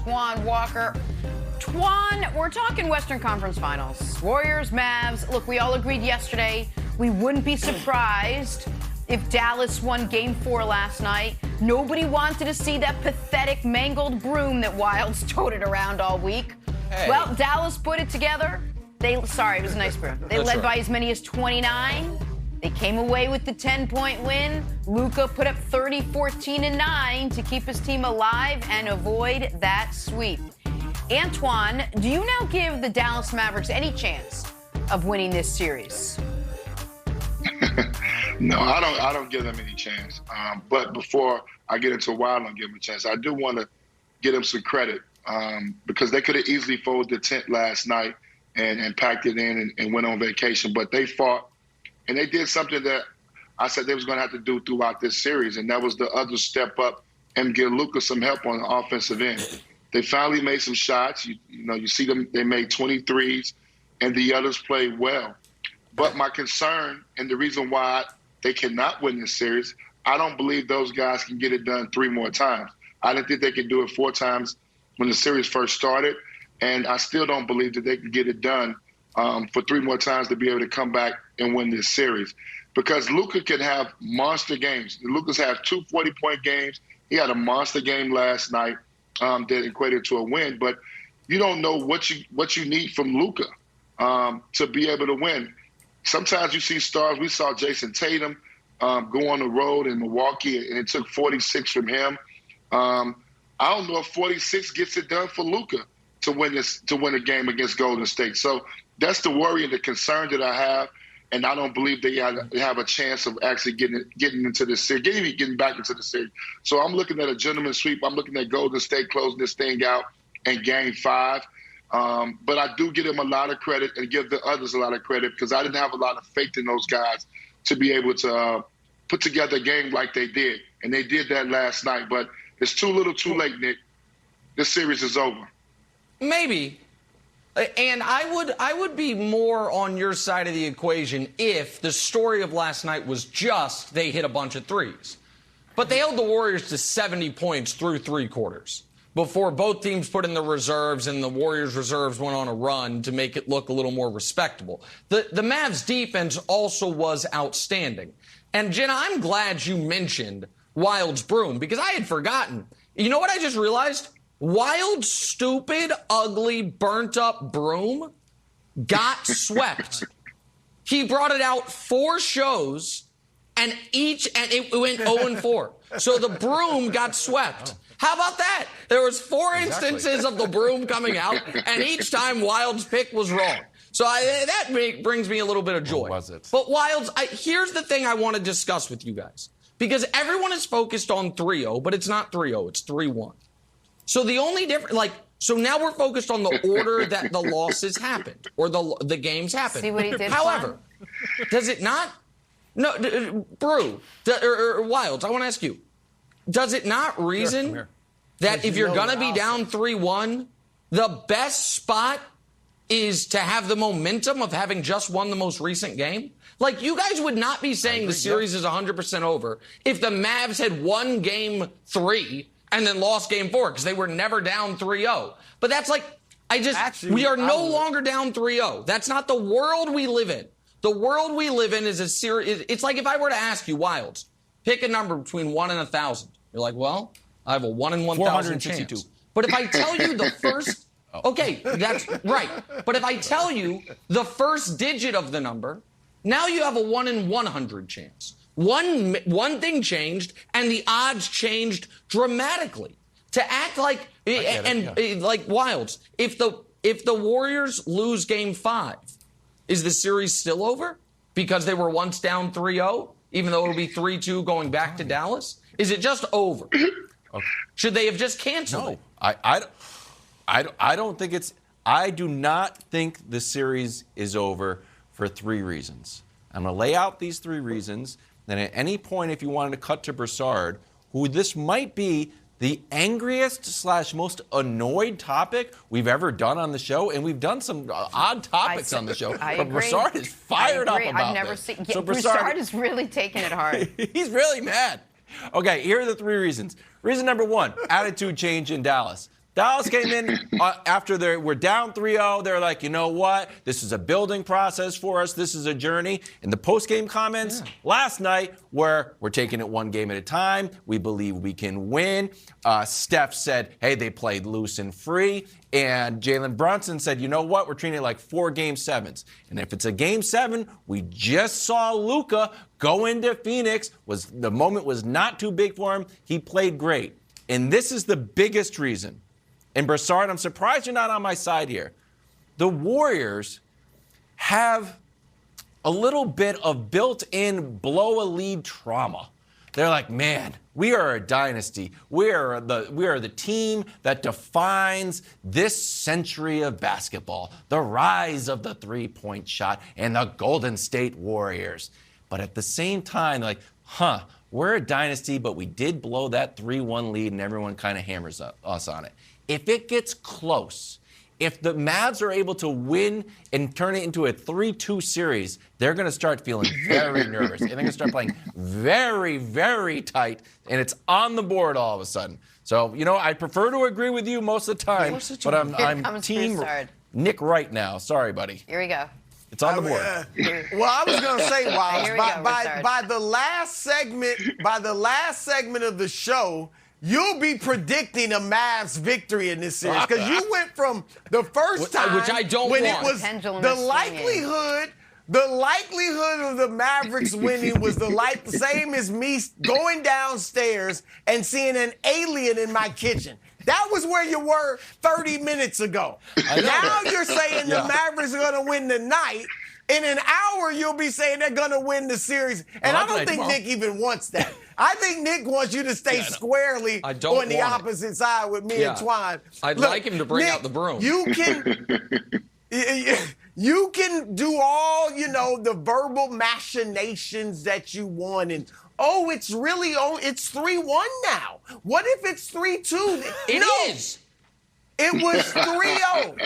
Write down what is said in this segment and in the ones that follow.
Twan Walker. Twan, we're talking Western Conference Finals. Warriors, Mavs. Look, we all agreed yesterday we wouldn't be surprised if Dallas won Game 4 last night. Nobody wanted to see that pathetic mangled broom that Wilds toted around all week. Hey. Well, Dallas put it together. It was a nice broom. They led by as many as 29. They came away with the 10-point win. Luka put up 30, 14, and 9 to keep his team alive and avoid that sweep. Antoine, do you now give the Dallas Mavericks any chance of winning this series? No, I don't give them any chance. But before I get into why I don't give them a chance, I do want to give them some credit because they could have easily folded the tent last night and packed it in and went on vacation. But they fought, and they did something that I said they was going to have to do throughout this series, and that was the other step up and give Luka some help on the offensive end. They finally made some shots. You see them, they made 23s, and the others played well. But my concern and the reason why they cannot win this series, I don't believe those guys can get it done 3 more times. I didn't think they could do it 4 times when the series first started, and I still don't believe that they can get it done for 3 more times to be able to come back and win this series. Because Luka can have monster games. Luka's had 2 40-point games. He had a monster game last night that equated to a win. But you don't know what you need from Luka to be able to win. Sometimes you see stars. We saw Jason Tatum go on the road in Milwaukee, and it took 46 from him. I don't know if 46 gets it done for Luka to win a game against Golden State. So that's the worry and the concern that I have, and I don't believe they have a chance of actually getting into this series, getting back into the series. So I'm looking at a gentleman's sweep. I'm looking at Golden State closing this thing out in Game 5. But I do give them a lot of credit and give the others a lot of credit because I didn't have a lot of faith in those guys to be able to put together a game like they did. And they did that last night. But it's too little too late, Nick. This series is over. Maybe. And I would be more on your side of the equation if the story of last night was just they hit a bunch of threes. But they held the Warriors to 70 points through 3 quarters before both teams put in the reserves and the Warriors reserves went on a run to make it look a little more respectable. The Mavs defense also was outstanding. And Jenna, I'm glad you mentioned Wild's broom because I had forgotten. You know what I just realized? Wild's stupid, ugly, burnt-up broom got swept. He brought it out 4 shows, and it went 0-4. So the broom got swept. How about that? There was 4 instances of the broom coming out, and each time Wild's pick was wrong. So that brings me a little bit of joy. Was it? But Wilds, here's the thing I want to discuss with you guys. Because everyone is focused on 3-0, but it's not 3-0, it's 3-1. So the only difference, so now we're focused on the order that the losses happened or the games happened. See what he did. However, does it not? No, Brew or Wilds, I want to ask you, does it not reason that if you're going to be down 3-1, the best spot is to have the momentum of having just won the most recent game? Like, you guys would not be saying the series is 100% over if the Mavs had won Game 3 and then lost Game 4 because they were never down 3-0. But that's like, we are no longer down 3-0. That's not the world we live in. The world we live in is a series. It's like if I were to ask you, Wilds, pick a number between 1 and 1,000. You're like, well, I have a 1 in 1,000 chance. But if I tell you the first, okay, that's right. But if I tell you the first digit of the number, now you have a 1 in 100 chance. One thing changed, and the odds changed dramatically. To act like like Wilds, if the Warriors lose Game 5, is the series still over because they were once down 3-0, even though it'll be 3-2 going back to Dallas? Is it just over? Okay. Should they have just canceled it? I don't think it's. I do not think the series is over for 3 reasons. I'm going to lay out these 3 reasons. Then at any point, if you wanted to cut to Broussard, who this might be the angriest / most annoyed topic we've ever done on the show, and we've done some odd topics on the show. But Broussard is fired up about I've never this. seen. So Broussard is really taking it hard. He's really mad. Okay, here are the 3 reasons. Reason number 1, attitude change in Dallas. Dallas came in after we're down 3-0. They're like, you know what? This is a building process for us. This is a journey. And the post-game comments last night were, we're taking it one game at a time. We believe we can win. Steph said, hey, they played loose and free. And Jalen Brunson said, you know what? We're treating it like 4 Game 7s. And if it's a Game 7, we just saw Luka go into Phoenix. The moment was not too big for him. He played great. And this is the biggest reason. And Broussard, I'm surprised you're not on my side here. The Warriors have a little bit of built-in blow-a-lead trauma. They're like, man, we are a dynasty. We are the team that defines this century of basketball, the rise of the three-point shot and the Golden State Warriors. But at the same time, like, we're a dynasty, but we did blow that 3-1 lead, and everyone kind of hammers us on it. If it gets close, if the Mavs are able to win and turn it into a 3-2 series, they're going to start feeling very nervous. And they're going to start playing very, very tight, and it's on the board all of a sudden. So, I prefer to agree with you most of the time, but I'm team Broussard. Nick right now. Sorry, buddy. Here we go. It's on the board. Well, I was going to say, Wiles, Here we go, by the last segment of the show, you'll be predicting a Mavs victory in this series because you went from the first time, which I don't when want. it was the likelihood of the Mavericks winning was the same as me going downstairs and seeing an alien in my kitchen. That was where you were 30 minutes ago. Now you're saying the Mavericks are going to win tonight. In an hour, you'll be saying they're going to win the series. And I don't think Nick even wants that. I think Nick wants you to stay squarely on the opposite side with me and Twan. I'd like him to bring out the broom. You can do all, the verbal machinations that you want. And, it's 3-1 now. What if it's 3-2? It is. It was 3-0.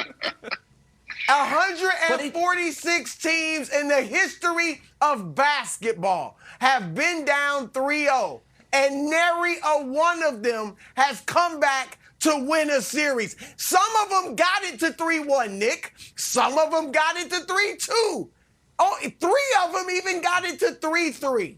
146 teams in the history of basketball have been down 3-0, and nary a one of them has come back to win a series. Some of them got it to 3-1, Nick. Some of them got it to 3-2. 3 of them even got it to 3-3.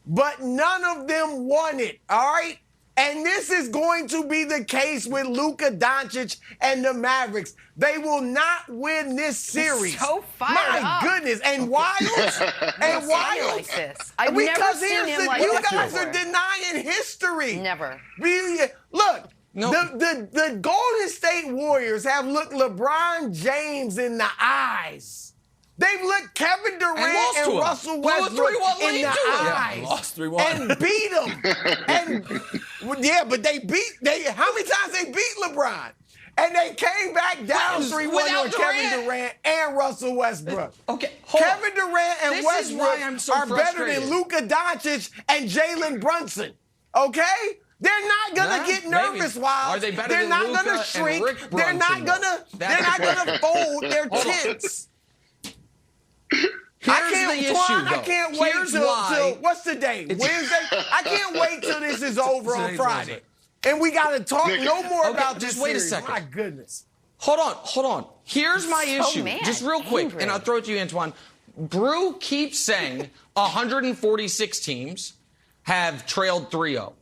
But none of them won it, all right? And this is going to be the case with Luka Doncic and the Mavericks. They will not win this series. So fired up. My goodness. And Wiles. And Wiles. Like this. I've never seen him like you this guys before. are denying history. Never. Look. No. The Golden State Warriors have looked LeBron James in the eyes. They've looked Kevin Durant and Russell Westbrook in the eyes. Lost 3-1. And beat them. But how many times they beat LeBron? And they came back down 3-1 on Kevin Durant and Russell Westbrook. Okay, Kevin Durant and Westbrook are better than Luka Doncic and Jalen Brunson. Okay? They're not gonna get nervous, Wiles. Are they better They're than not Luka gonna and shrink. Rick They're not Brunson, gonna fold their tents. Here's the issue, though. I can't wait till what's the day? Wednesday? I can't wait till this is over on Friday. And we got to talk no more about this just wait series. a second. My goodness. Hold on. Here's my issue. mad. Just real quick, Angry. and I'll throw it to you, Antoine. Brew keeps saying 146 teams have trailed 3-0.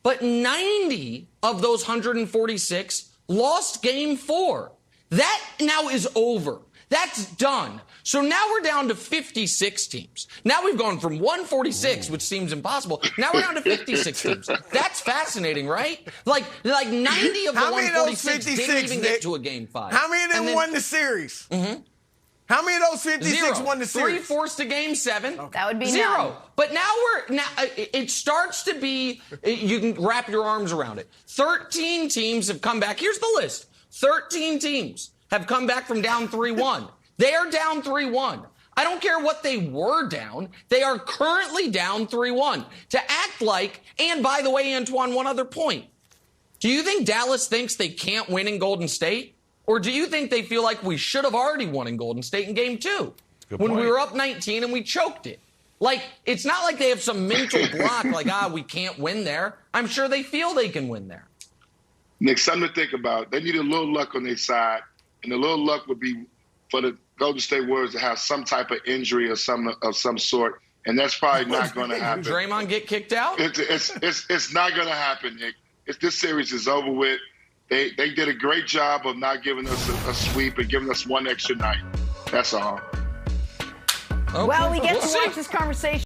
But 90 of those 146 lost game 4. That now is over. That's done. So now we're down to 56 teams. Now we've gone from 146, which seems impossible. Now we're down to 56 teams. That's fascinating, right? Like 90 of the 146 didn't even get to a game 5. How many of them won the series? Mm-hmm. How many of those 56 won the series? 3 forced to game 7. Okay. That would be 0. none. But now it starts to be, you can wrap your arms around it. 13 teams have come back. Here's the list. 13 teams have come back from down 3-1. They are down 3-1. I don't care what they were down. They are currently down 3-1. To act like, and by the way, Antoine, one other point. Do you think Dallas thinks they can't win in Golden State? Or do you think they feel like we should have already won in Golden State in game 2? When we were up 19 and we choked it? Like, it's not like they have some mental block like, we can't win there. I'm sure they feel they can win there. Nick, something to think about. They need a little luck on their side, and the little luck would be for the Golden State Warriors to have some type of injury of some sort, and that's probably not going to happen. Draymond get kicked out? It's not going to happen, Nick. This series is over with. They did a great job of not giving us a sweep and giving us one extra night. That's all. Okay. Well, we get We'll to see. watch this conversation.